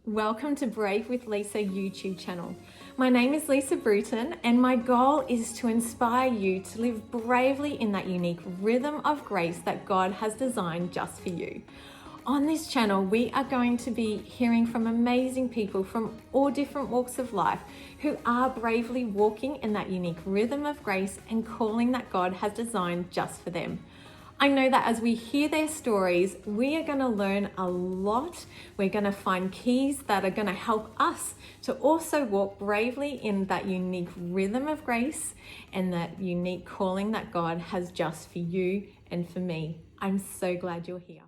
Welcome to Brave with Lisa YouTube channel. My name is Lisa Bruton and my goal is to inspire you to live bravely in that unique rhythm of grace that God has designed just for you. On this channel, we are going to be hearing from amazing people from all different walks of life who are bravely walking in that unique rhythm of grace and calling that God has designed just for them. I know that as we hear their stories, we are going to learn a lot. We're going to find keys that are going to help us to also walk bravely in that unique rhythm of grace and that unique calling that God has just for you and for me. I'm so glad you're here.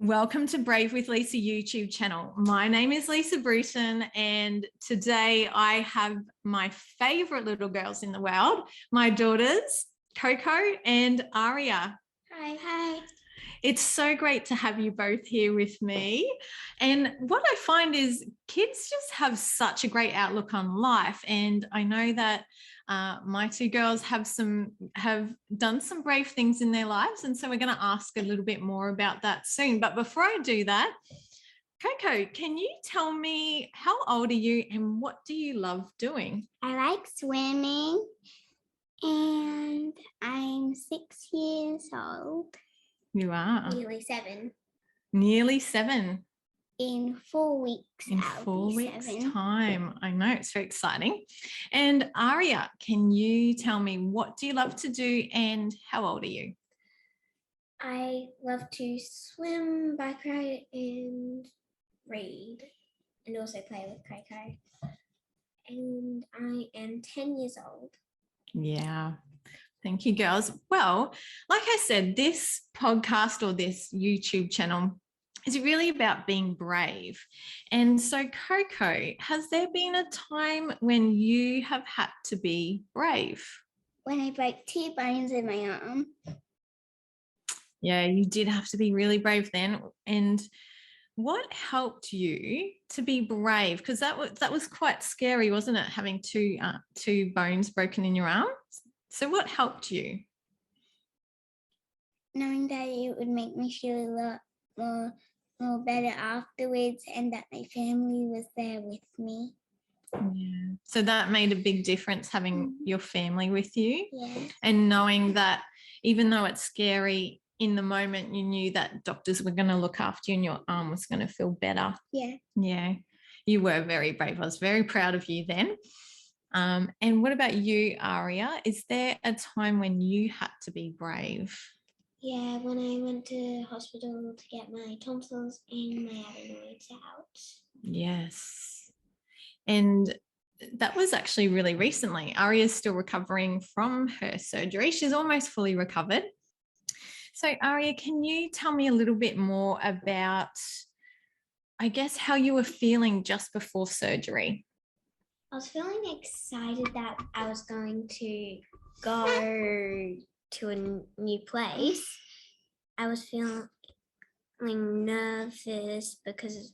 Welcome to Brave with Lisa YouTube channel. My name is Lisa Bruton and today I have my favorite little girls in the world, my daughters, Coco and Aria. Hi. It's so great to have you both here with me. And what I find is kids just have such a great outlook on life. And I know that my two girls have done some brave things in their lives. And so we're going to ask a little bit more about that soon. But before I do that, Coco, can you tell me how old are you and what do you love doing? I like swimming and I'm 6 years old. You are? Nearly 7. Nearly 7. In 4 weeks. In 4 weeks' time. I know, it's very exciting. And Aria, can you tell me what do you love to do and how old are you? I love to swim, bike ride and read and also play with Coco. And I am 10 years old. Yeah. Thank you, girls. Well, like I said, this podcast or this YouTube channel is really about being brave. And so, Coco, has there been a time when you have had to be brave? When I broke 2 bones in my arm. Yeah, you did have to be really brave then. And what helped you to be brave? Because that was quite scary, wasn't it? Having two bones broken in your arms. So what helped you? Knowing that it would make me feel a lot more better afterwards and that my family was there with me. Yeah. So that made a big difference having your family with you. Yeah. And knowing that even though it's scary, in the moment you knew that doctors were going to look after you and your arm was going to feel better. Yeah. Yeah. You were very brave. I was very proud of you then. And what about you, Aria? Is there a time when you had to be brave? Yeah, when I went to hospital to get my tonsils and my adenoids out. Yes. And that was actually really recently. Aria's still recovering from her surgery. She's almost fully recovered. So Aria, can you tell me a little bit more about, I guess, how you were feeling just before surgery? I was feeling excited that I was going to go to a new place. I was feeling nervous because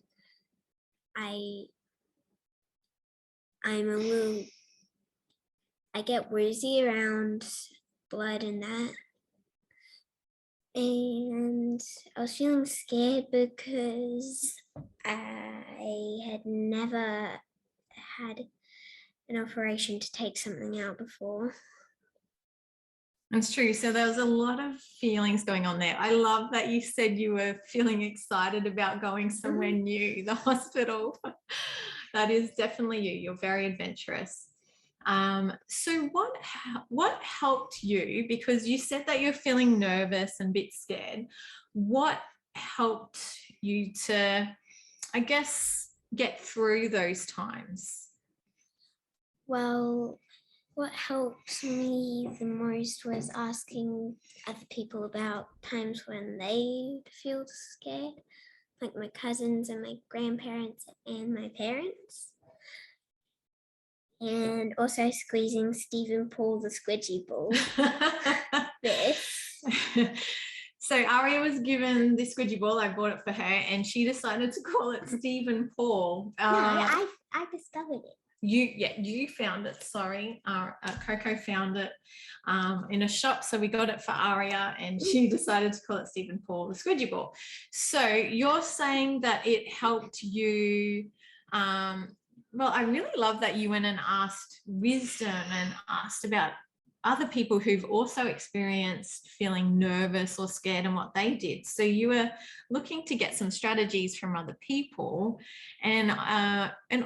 I get woozy around blood and that. And I was feeling scared because I had never had an operation to take something out before. That's true. So there was a lot of feelings going on there. I love that you said you were feeling excited about going somewhere new, the hospital. That is definitely you. You're very adventurous. So what helped you? Because you said that you're feeling nervous and a bit scared. What helped you to, I guess, get through those times? Well, what helped me the most was asking other people about times when they feel scared, like my cousins and my grandparents and my parents. And also squeezing Stephen Paul the squidgy ball. So Aria was given the squidgy ball. I bought it for her and she decided to call it Stephen Paul. No, I discovered it. You found it. Sorry, Coco found it in a shop, so we got it for Aria, and she decided to call it Stephen Paul the squidgy ball. So you're saying that it helped you. Well, I really love that you went and asked wisdom and asked about other people who've also experienced feeling nervous or scared and what they did. So you were looking to get some strategies from other people, and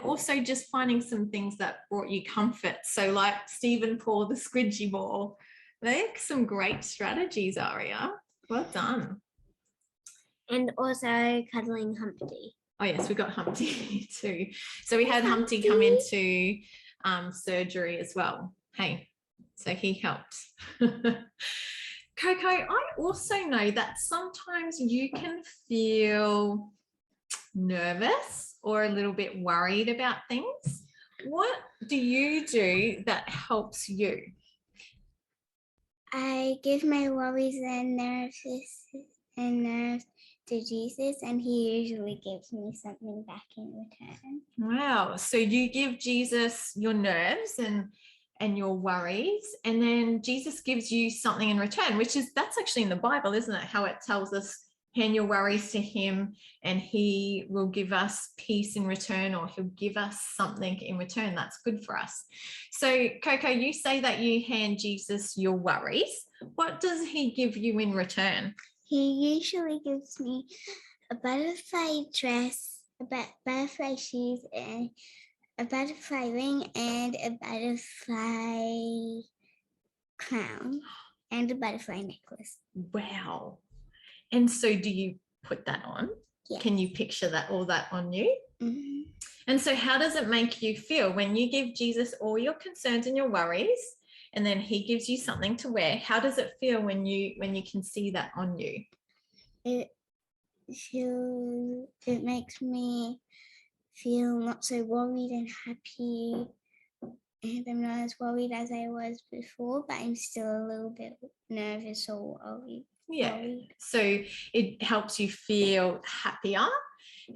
also just finding some things that brought you comfort. So like Stephen Paul, the squidgy ball, they're some great strategies, Aria. Well done. And also cuddling Humpty. Oh yes, we got Humpty too. So we had Humpty come into surgery as well. Hey, so he helped. Coco, I also know that sometimes you can feel nervous or a little bit worried about things. What do you do that helps you? I give my worries and nerves to Jesus, and he usually gives me something back in return. Wow. So you give Jesus your nerves and your worries, and then Jesus gives you something in return, that's actually in the Bible, isn't it? How it tells us, hand your worries to him and he will give us peace in return, or he'll give us something in return that's good for us. So Coco, you say that you hand Jesus your worries. What does he give you in return? He usually gives me a butterfly dress, a butterfly shoes, and a butterfly ring, and a butterfly crown, and a butterfly necklace. Wow. And so do you put that on? Yeah. Can you picture all that on you? Mm-hmm. And so how does it make you feel when you give Jesus all your concerns and your worries, and then he gives you something to wear? How does it feel when you can see that on you? It makes me feel not so worried and happy, and I'm not as worried as I was before, but I'm still a little bit nervous or worried. Yeah. So it helps you feel happier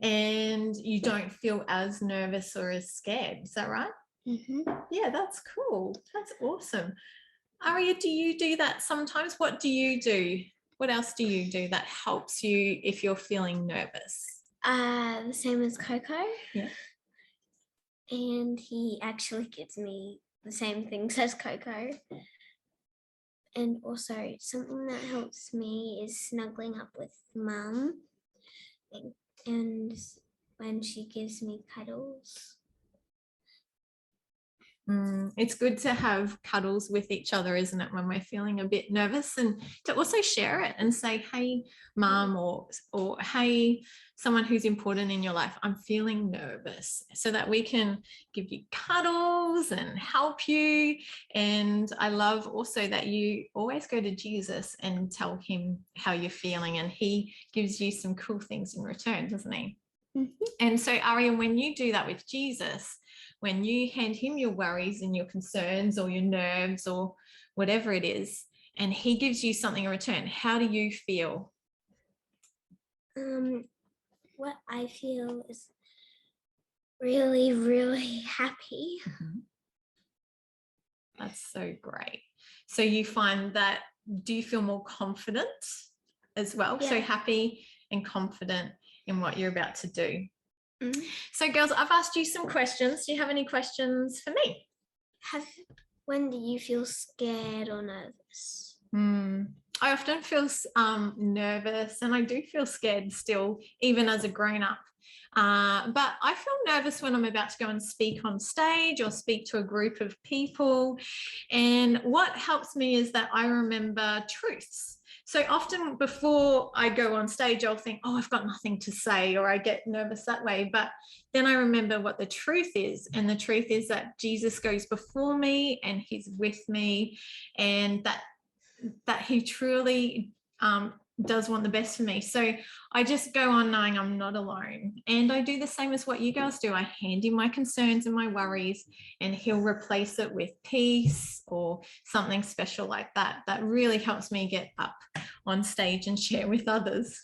and you don't feel as nervous or as scared. Is that right? Mm-hmm. Yeah, that's cool. That's awesome. Aria, do you do that sometimes? What do you do? What else do you do that helps you if you're feeling nervous? The same as Coco. Yeah. And he actually gives me the same things as Coco. And also something that helps me is snuggling up with Mum, and when she gives me cuddles. It's good to have cuddles with each other, isn't it, when we're feeling a bit nervous, and to also share it and say, hey, Mum, or hey, someone who's important in your life, I'm feeling nervous, so that we can give you cuddles and help you. And I love also that you always go to Jesus and tell him how you're feeling, and he gives you some cool things in return, doesn't he? Mm-hmm. And so Aria, when you do that with Jesus, when you hand him your worries and your concerns or your nerves or whatever it is, and he gives you something in return, how do you feel? What I feel is really, really happy. Mm-hmm. That's so great. So you find that, do you feel more confident as well? Yeah. So happy and confident in what you're about to do. Mm-hmm. So girls, I've asked you some questions. Do you have any questions for me? When do you feel scared or nervous? I often feel nervous, and I do feel scared still, even as a grown-up. But I feel nervous when I'm about to go and speak on stage or speak to a group of people. And what helps me is that I remember truths. So often before I go on stage, I'll think, oh, I've got nothing to say, or I get nervous that way. But then I remember what the truth is. And the truth is that Jesus goes before me and he's with me, and that he truly does want the best for me. So I just go on knowing I'm not alone. And I do the same as what you girls do. I hand him my concerns and my worries, and he'll replace it with peace or something special like that. That really helps me get up on stage and share with others.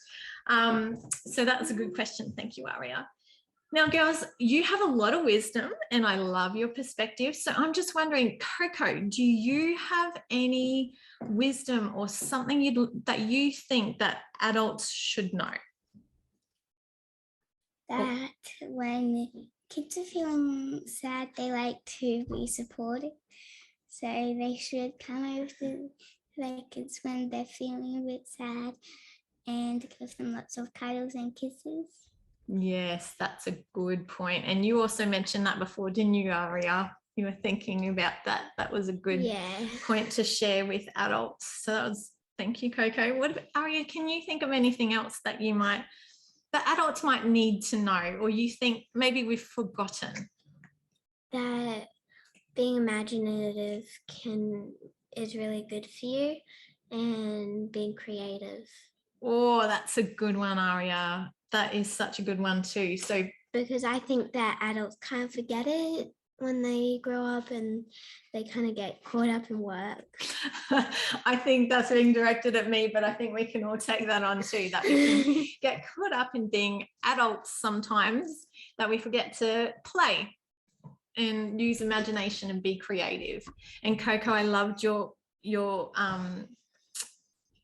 So that's a good question. Thank you, Aria. Now, girls, you have a lot of wisdom and I love your perspective. So I'm just wondering, Coco, do you have any wisdom or something that you think that adults should know? That when kids are feeling sad, they like to be supported. So they should come over to their kids when they're feeling a bit sad and give them lots of cuddles and kisses. Yes, that's a good point. And you also mentioned that before, didn't you, Aria? You were thinking about that. That was a good point to share with adults. So that was, thank you, Coco. What about Aria? Can you think of anything else that that adults might need to know, or you think maybe we've forgotten? That being imaginative is really good for you, and being creative. Oh, that's a good one, Aria. That is such a good one too. So, because I think that adults kind of forget it when they grow up and they kind of get caught up in work. I think that's being directed at me, but I think we can all take that on too, that we can get caught up in being adults sometimes, that we forget to play and use imagination and be creative. And Coco, I loved your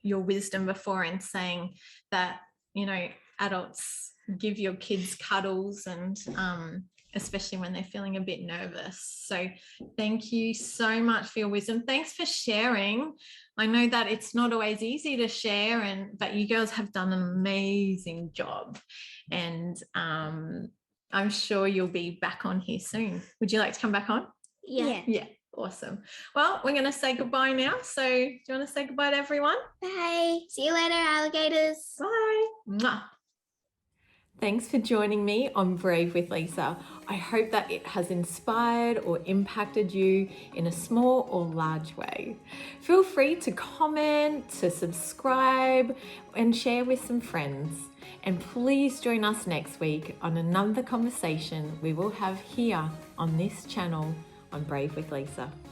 wisdom before in saying that, you know, adults give your kids cuddles and especially when they're feeling a bit nervous. So thank you so much for your wisdom. Thanks for sharing. I know that it's not always easy to share, but you girls have done an amazing job, and I'm sure you'll be back on here soon. Would you like to come back on? Yeah. Awesome. Well, we're going to say goodbye now. So do you want to say goodbye to everyone? Bye. See you later, alligators. Bye. Mwah. Thanks for joining me on Brave with Lisa. I hope that it has inspired or impacted you in a small or large way. Feel free to comment, to subscribe, and share with some friends. And please join us next week on another conversation we will have here on this channel on Brave with Lisa.